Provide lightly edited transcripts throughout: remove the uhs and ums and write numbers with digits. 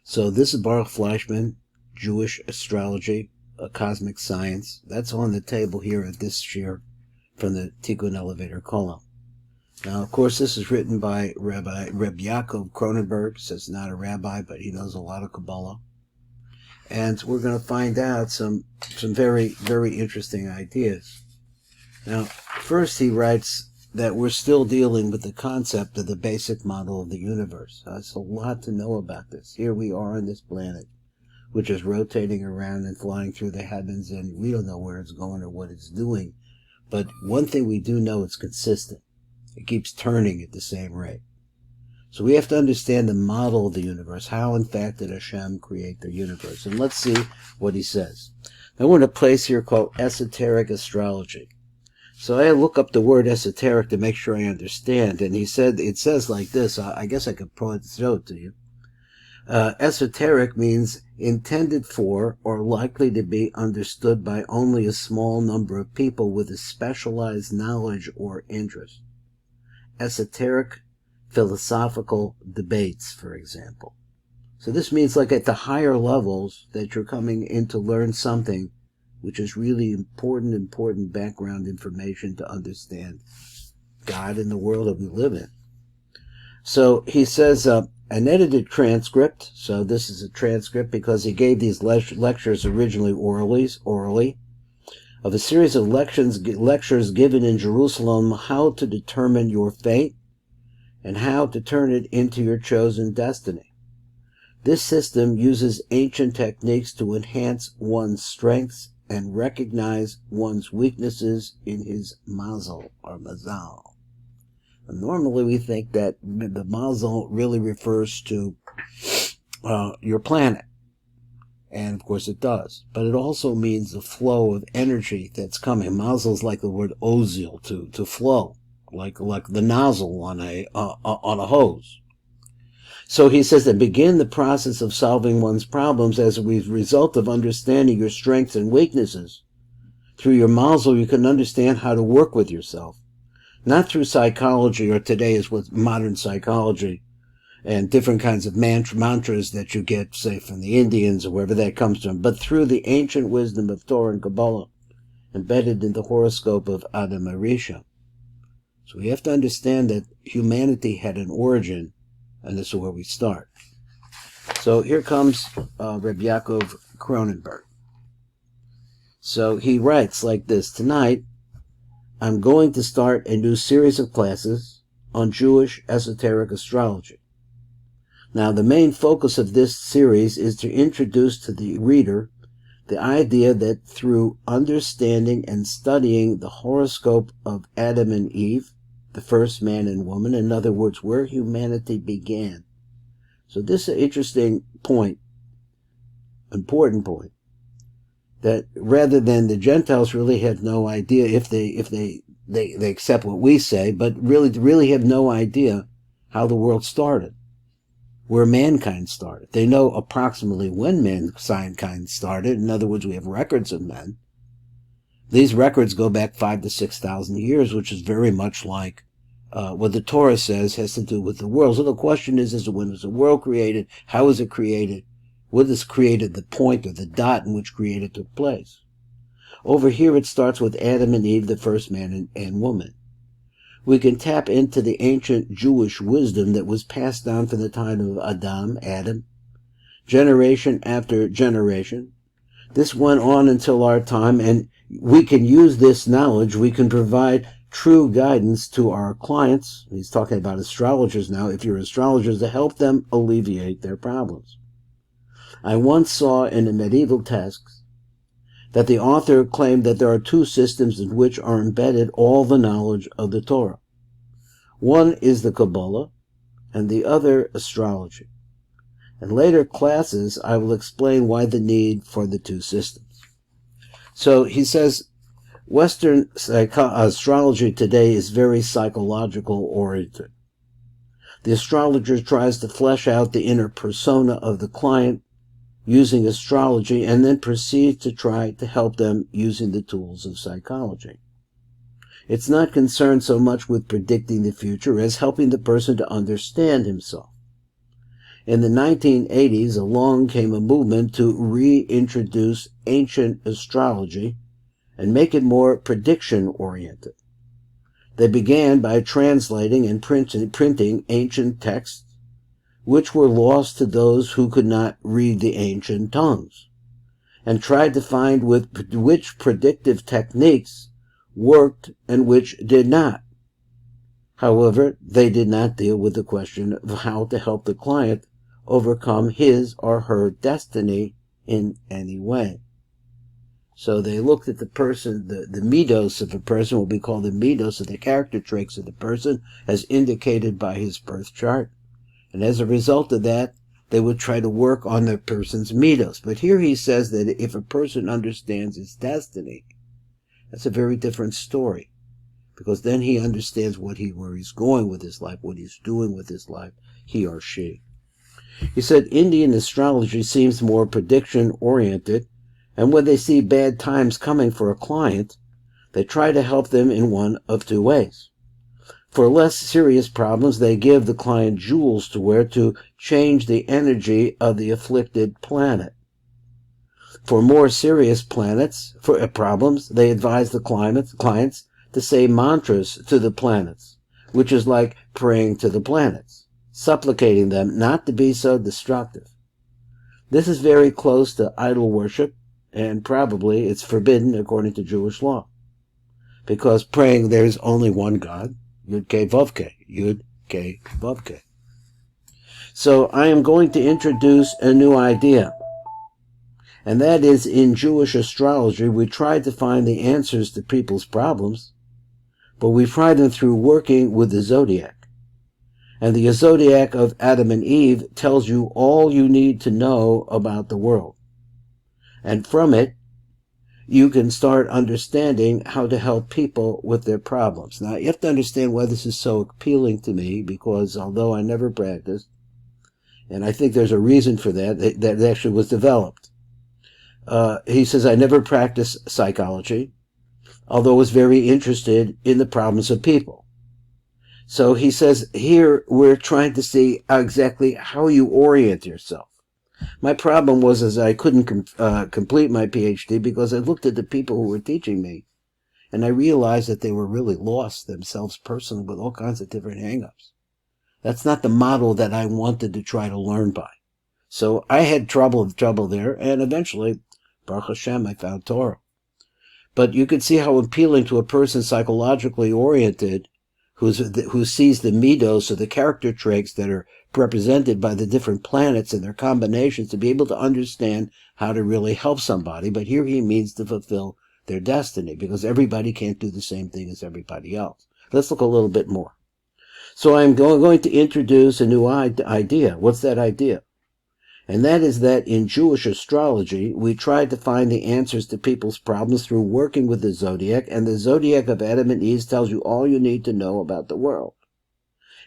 So this is Baruch Fleischman, Jewish Astrology, a Cosmic Science. That's on the table here at this share from the Tikkun Elevator column. Now, of course, this is written by Reb Yaakov Kronenberg. Says not a rabbi, but he knows a lot of Kabbalah. And we're going to find out some very, very interesting ideas. Now, first he writes that we're still dealing with the concept of the basic model of the universe. There's a lot to know about this. Here we are on this planet, which is rotating around and flying through the heavens, and we don't know where it's going or what it's doing. But one thing we do know, it's consistent. It keeps turning at the same rate. So we have to understand the model of the universe. How, in fact, did Hashem create the universe? And let's see what he says. Now, we're in a place here called Esoteric Astrology. So I look up the word esoteric to make sure I understand. And he said, it says like this. I guess I could probably show it to you. Esoteric means intended for or likely to be understood by only a small number of people with a specialized knowledge or interest. Esoteric philosophical debates, for example. So this means like at the higher levels that you're coming in to learn something which is really important background information to understand God and the world that we live in. So he says, an edited transcript, so this is a transcript because he gave these lectures originally orally, of a series of lectures given in Jerusalem, how to determine your fate and how to turn it into your chosen destiny. This system uses ancient techniques to enhance one's strengths and recognize one's weaknesses in his mazel or mazal. And normally we think that the mazel really refers to your planet. And of course it does. But it also means the flow of energy that's coming. Mazel is like the word ozil, to flow, like the nozzle on a hose. So he says that begin the process of solving one's problems as a result of understanding your strengths and weaknesses. Through your mazel, you can understand how to work with yourself. Not through psychology, or today is with modern psychology, and different kinds of mantras that you get, say, from the Indians or wherever that comes from, but through the ancient wisdom of Torah and Kabbalah, embedded in the horoscope of Adam Arisha. So we have to understand that humanity had an origin, and this is where we start. So here comes Reb Yaakov Kronenberg. So he writes like this: tonight, I'm going to start a new series of classes on Jewish esoteric astrology. Now, the main focus of this series is to introduce to the reader the idea that through understanding and studying the horoscope of Adam and Eve, the first man and woman, in other words, where humanity began. So this is an interesting point, important point, that rather than the Gentiles really have no idea if they accept what we say, but really have no idea how the world started, where mankind started. They know approximately when mankind started. In other words, we have records of men. These records go back 5,000 to 6,000 years, which is very much like what the Torah says has to do with the world. So the question is when was the world created? How was it created? What is created, the point or the dot in which created took place? Over here it starts with Adam and Eve, the first man and woman. We can tap into the ancient Jewish wisdom that was passed down from the time of Adam, generation after generation. This went on until our time, and we can use this knowledge. We can provide true guidance to our clients. He's talking about astrologers now. If you're astrologers, to help them alleviate their problems. I once saw in a medieval text that the author claimed that there are two systems in which are embedded all the knowledge of the Torah. One is the Kabbalah, and the other astrology. In later classes, I will explain why the need for the two systems. So he says, Western astrology today is very psychological oriented. The astrologer tries to flesh out the inner persona of the client using astrology and then proceeds to try to help them using the tools of psychology. It's not concerned so much with predicting the future as helping the person to understand himself. In the 1980s, along came a movement to reintroduce ancient astrology and make it more prediction-oriented. They began by translating and printing ancient texts, which were lost to those who could not read the ancient tongues, and tried to find which predictive techniques worked and which did not. However, they did not deal with the question of how to help the client overcome his or her destiny in any way. So they looked at the person, the midos of a person, what we call the midos of the character traits of the person, as indicated by his birth chart. And as a result of that, they would try to work on the person's midos. But here he says that if a person understands his destiny, that's a very different story. Because then he understands where he's going with his life, what he's doing with his life, he or she. He said Indian astrology seems more prediction-oriented, and when they see bad times coming for a client, they try to help them in one of two ways. For less serious problems, they give the client jewels to wear to change the energy of the afflicted planet. For more serious problems, they advise the clients to say mantras to the planets, which is like praying to the planets, supplicating them not to be so destructive. This is very close to idol worship, and probably it's forbidden according to Jewish law. Because praying there's only one God, Yud-Keh-Vav-Keh, Yud-Keh-Vav-Keh. So I am going to introduce a new idea. And that is, in Jewish astrology, we try to find the answers to people's problems, but we find them through working with the zodiac. And the zodiac of Adam and Eve tells you all you need to know about the world. And from it, you can start understanding how to help people with their problems. Now, you have to understand why this is so appealing to me, because although I never practiced, and I think there's a reason for that actually was developed. He says, I never practiced psychology, although I was very interested in the problems of people. So he says, here we're trying to see exactly how you orient yourself. My problem was I couldn't complete my PhD because I looked at the people who were teaching me, and I realized that they were really lost themselves personally with all kinds of different hang-ups. That's not the model that I wanted to try to learn by. So I had trouble there, and eventually, Baruch Hashem, I found Torah. But you could see how appealing to a person psychologically oriented who sees the midos, or the character traits that are represented by the different planets and their combinations, to be able to understand how to really help somebody. But here he means to fulfill their destiny, because everybody can't do the same thing as everybody else. Let's look a little bit more. So I'm going to introduce a new idea. What's that idea? And that is that in Jewish astrology, we try to find the answers to people's problems through working with the zodiac, and the zodiac of Adam and Eve tells you all you need to know about the world.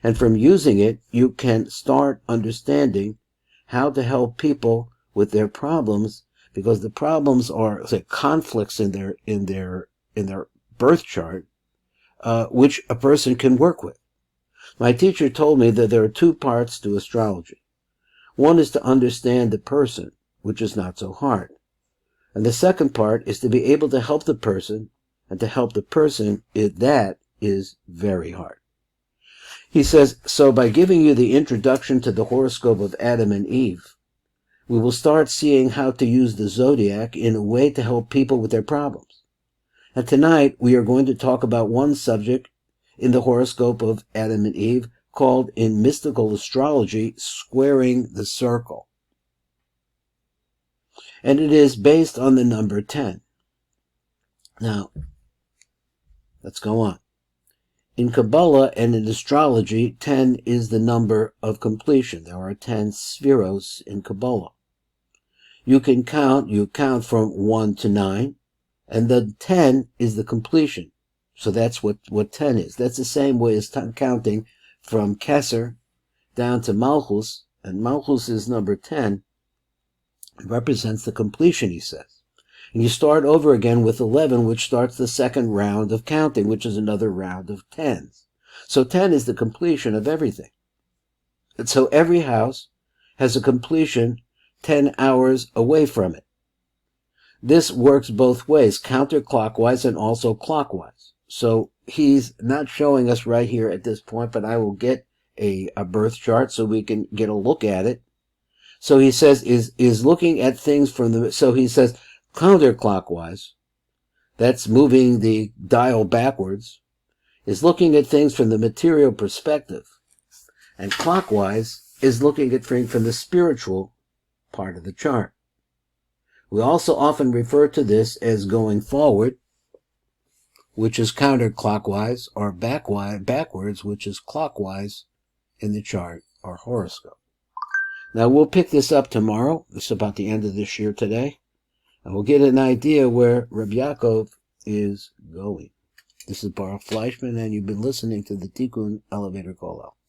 And from using it, you can start understanding how to help people with their problems, because the problems are conflicts in their birth chart, which a person can work with. My teacher told me that there are two parts to astrology. One is to understand the person, which is not so hard. And the second part is to be able to help the person, and to help the person, that is very hard. He says, so by giving you the introduction to the horoscope of Adam and Eve, we will start seeing how to use the zodiac in a way to help people with their problems. And tonight we are going to talk about one subject in the horoscope of Adam and Eve, called in mystical astrology, squaring the circle. And it is based on the number 10. Now, let's go on. In Kabbalah and in astrology, 10 is the number of completion. There are 10 spheros in Kabbalah. You count from 1 to 9, and the 10 is the completion. So that's what 10 is. That's the same way as counting from Kesser down to Malchus, and Malchus is number 10. It represents the completion, he says. And you start over again with 11, which starts the second round of counting, which is another round of 10s. So 10 is the completion of everything. And so every house has a completion 10 hours away from it. This works both ways, counterclockwise and also clockwise. So he's not showing us right here at this point, but I will get a birth chart so we can get a look at it. So he says is looking at things from the, so he says counterclockwise, that's moving the dial backwards, is looking at things from the material perspective. And clockwise is looking at things from the spiritual part of the chart. We also often refer to this as going forward, which is counterclockwise, or backwards, which is clockwise in the chart or horoscope. Now we'll pick this up tomorrow. This is about the end of this year today. And we'll get an idea where Reb Yaakov is going. This is Baruch Fleischman, and you've been listening to the Tikkun Elevator Call Out.